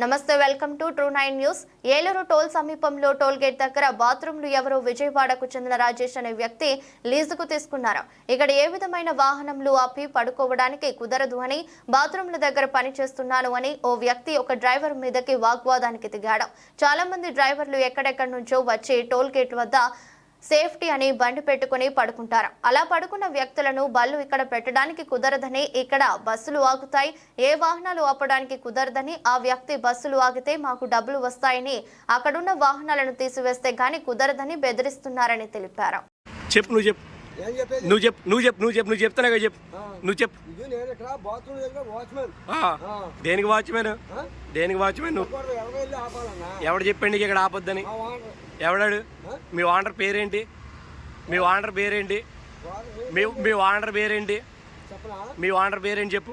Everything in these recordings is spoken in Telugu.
నమస్తే, welcome to True9 news. Eluru toll సమీపంలో టోల్ గేట్ దగ్గర బాత్రూంలు ఎవరో విజయవాడకు చెందిన రాజేష్ అనే వ్యక్తి లీజుకు తీసుకున్నారు. ఇక్కడ ఏ విధమైన వాహనంలు ఆపి పడుకోవడానికి కుదరదు అని, బాత్రూంల దగ్గర పని చేస్తున్నాను అని ఓ వ్యక్తి ఒక డ్రైవర్ మీదకి వాగ్వాదానికి దిగాడు. చాలా మంది డ్రైవర్లు ఎక్కడెక్కడి నుంచో వచ్చి టోల్ గేట్ వద్ద సేఫ్టీ అని బండి పెట్టుకుని పడుకుంటారు. అలా పడుకున్న వ్యక్తులను బళ్ళు ఇక్కడ పెట్టడానికి కుదరదని, ఇక్కడ బస్సులు ఆగుతాయి, ఏ వాహనాలు ఆపడానికి కుదరదని, ఆ వ్యక్తి బస్సులు ఆగితే మాకు డబ్బులు వస్తాయని, అక్కడున్న వాహనాలను తీసివేస్తే గానీ కుదరదని బెదిరిస్తున్నారని తెలిపారు. దేనికి వాచ్మెన్ ఎవడు చెప్పండి ఇక్కడ ఆపొద్దని? ఎవడాడు? మీ ఓనర్ పేరేంటి? మీ ఓనర్ పేరేంటి? మీ ఓనర్ పేరేంటి? మీ ఓనర్ పేరేంటి చెప్పు.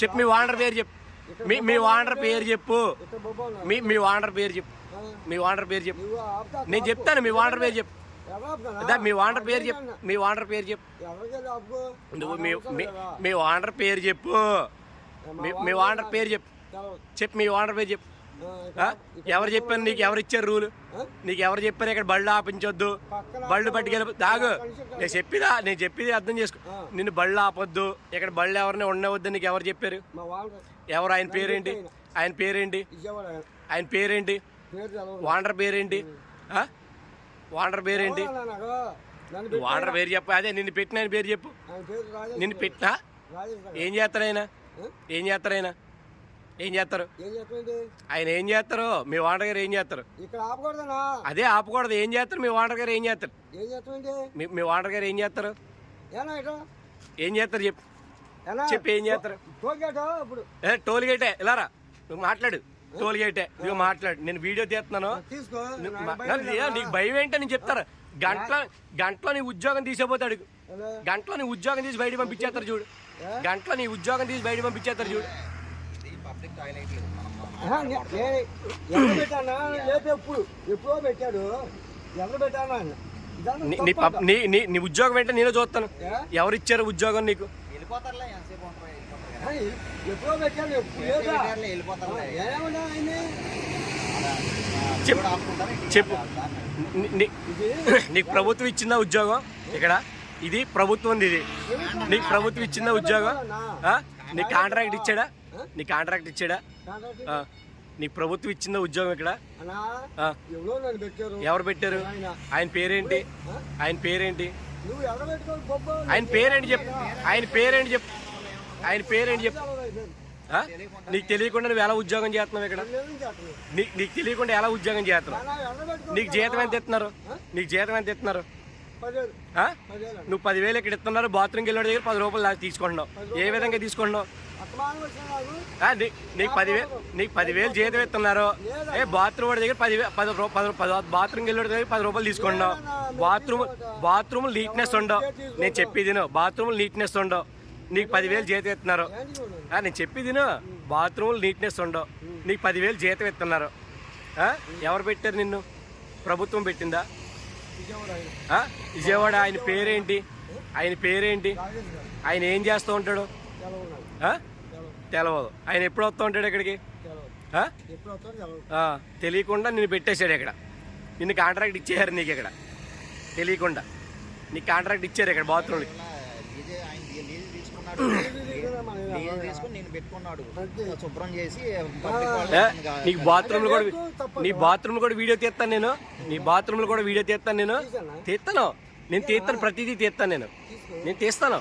చెప్పు మీ ఓనర్ పేరు చెప్పు. మీ ఓనర్ పేరు చెప్పు. మీ ఓనర్ పేరు చెప్పు. మీ ఓనర్ పేరు చెప్పు. నేను చెప్తాను. మీ ఓనర్ పేరు చెప్పు. అదే మీ ఓనర్ పేరు చెప్పు. మీ ఓనర్ పేరు చెప్పు. నువ్వు మీ ఓనర్ పేరు చెప్పు. మీ ఓనర్ పేరు చెప్పు. చెప్పు మీ ఓనర్ పేరు చెప్పు. ఎవరు చెప్పారు నీకు? ఎవరు ఇచ్చారు రూలు? నీకు ఎవరు చెప్పారు ఇక్కడ బళ్ళు ఆపించొద్దు, బళ్ళు పట్టుకెళ్ళి తాగు? నేను చెప్పేది అర్థం చేసుకో. నిన్ను బళ్ళు ఆపొద్దు, ఇక్కడ బళ్ళు ఎవరిని ఉండవద్దు నీకు ఎవరు చెప్పారు? ఎవరు? ఆయన పేరేంటి? ఆయన పేరేంటి? ఆయన పేరేంటి? ఓనర్ పేరేంటి? ఓనర్ పేరేంటి? ఓనర్ పేరు చెప్పు. అదే నిన్ను పెట్టిన ఆయన పేరు చెప్పు. నిన్ను పెట్టినా ఏం చేస్తారు ఆయన? ఏం చేస్తారు ఆయన? ఏం చేస్తారు ఆయన? ఏం చేస్తారు? మీ ఓనర్ గారు ఏం చేస్తారు? అదే ఆపకూడదు. ఏం చేస్తారు మీ ఓనర్ గారు? ఏం చేస్తారు? మీ ఓనర్ గారు ఏం చేస్తారు? ఏం చేస్తారు చెప్పు. చెప్పి ఏం చేస్తారు? టోల్ గేటే. ఇలారా నువ్వు మాట్లాడు. టోల్ గేటే నువ్వు మాట్లాడు. నేను వీడియో తీస్తున్నాను. నీకు భయం ఏంటో నేను చెప్తారు. గంటలో నీ ఉద్యోగం తీసేపోతాడు. గంటలో నీ ఉద్యోగం తీసి బయట పంపించేస్తారు చూడు. గంటలో నీ ఉద్యోగం తీసి బయట పంపించేస్తారు చూడు. నీ ఉద్యోగం ఏంటో నేను చూస్తాను. ఎవరు ఇచ్చారు ఉద్యోగం నీకు? చెప్పు. నీకు ప్రభుత్వం ఇచ్చిందా ఉద్యోగం? ఇక్కడ ఇది ప్రభుత్వం. ఇది నీకు ప్రభుత్వం ఇచ్చిందా ఉద్యోగం? నీకు కాంట్రాక్ట్ ఇచ్చాడా? నీ కాంట్రాక్ట్ ఇచ్చాడా? నీకు ప్రభుత్వం ఇచ్చిందా ఉద్యోగం ఇక్కడ? ఎవరు పెట్టారు? ఆయన పేరేంటి? ఆయన పేరేంటి? ఆయన పేరేంటి చెప్పు. ఆయన పేరేంటి చెప్పు. ఆయన పేరేంటి చెప్పు. నీకు తెలియకుండా నువ్వు ఎలా ఉద్యోగం చేస్తున్నావు ఇక్కడ? నీకు తెలియకుండా ఎలా ఉద్యోగం చేస్తున్నావు? నీకు జీతం ఎంత ఇస్తున్నారు? నీకు జీతం ఎంత ఇస్తున్నారు? నువ్వు 10,000 ఇక్కడ ఇస్తున్నారు. బాత్రూమ్కి వెళ్ళిన దగ్గర 10 రూపాయలు తీసుకుంటున్నావు. ఏ విధంగా తీసుకుంటున్నావు? నీకు 10,000 జీతం ఇస్తున్నారు. బాత్రూమ్ వాడి దగ్గర 10 బాత్రూమ్కి వెళ్ళే దగ్గర 10 రూపాయలు తీసుకుంటున్నావు. బాత్రూమ్ నీట్నెస్ ఉండవు. నేను చెప్పేది బాత్రూమ్ నీట్నెస్ ఉండవు. నీకు 10,000 జీతం ఇస్తున్నారు. నేను చెప్పేది బాత్రూమ్ నీట్నెస్ ఉండవు. నీకు 10,000 జీతం ఇస్తున్నారు. ఎవరు పెట్టారు నిన్ను? ప్రభుత్వం పెట్టిందా? విజయవాడ. ఆయన పేరేంటి? ఆయన పేరేంటి? ఆయన ఏం చేస్తూ ఉంటాడు? తెలవదు. ఆయన ఎప్పుడు వస్తూ ఉంటాడు ఇక్కడికి? తెలియకుండా నిన్ను పెట్టేశాడు ఇక్కడ. నిన్ను కాంట్రాక్ట్ ఇచ్చేయారు నీకు ఇక్కడ తెలియకుండా. నీకు కాంట్రాక్ట్ ఇచ్చారు ఇక్కడ బాత్రూమ్కి. నీకు బాత్రూమ్లు కూడా నీ బాత్రూమ్లు కూడా వీడియో తీస్తాను నేను. నీ బాత్రూమ్లు కూడా వీడియో తీస్తాను నేను. తీస్తాను. ప్రతిదీ తీస్తాను. నేను తీస్తాను.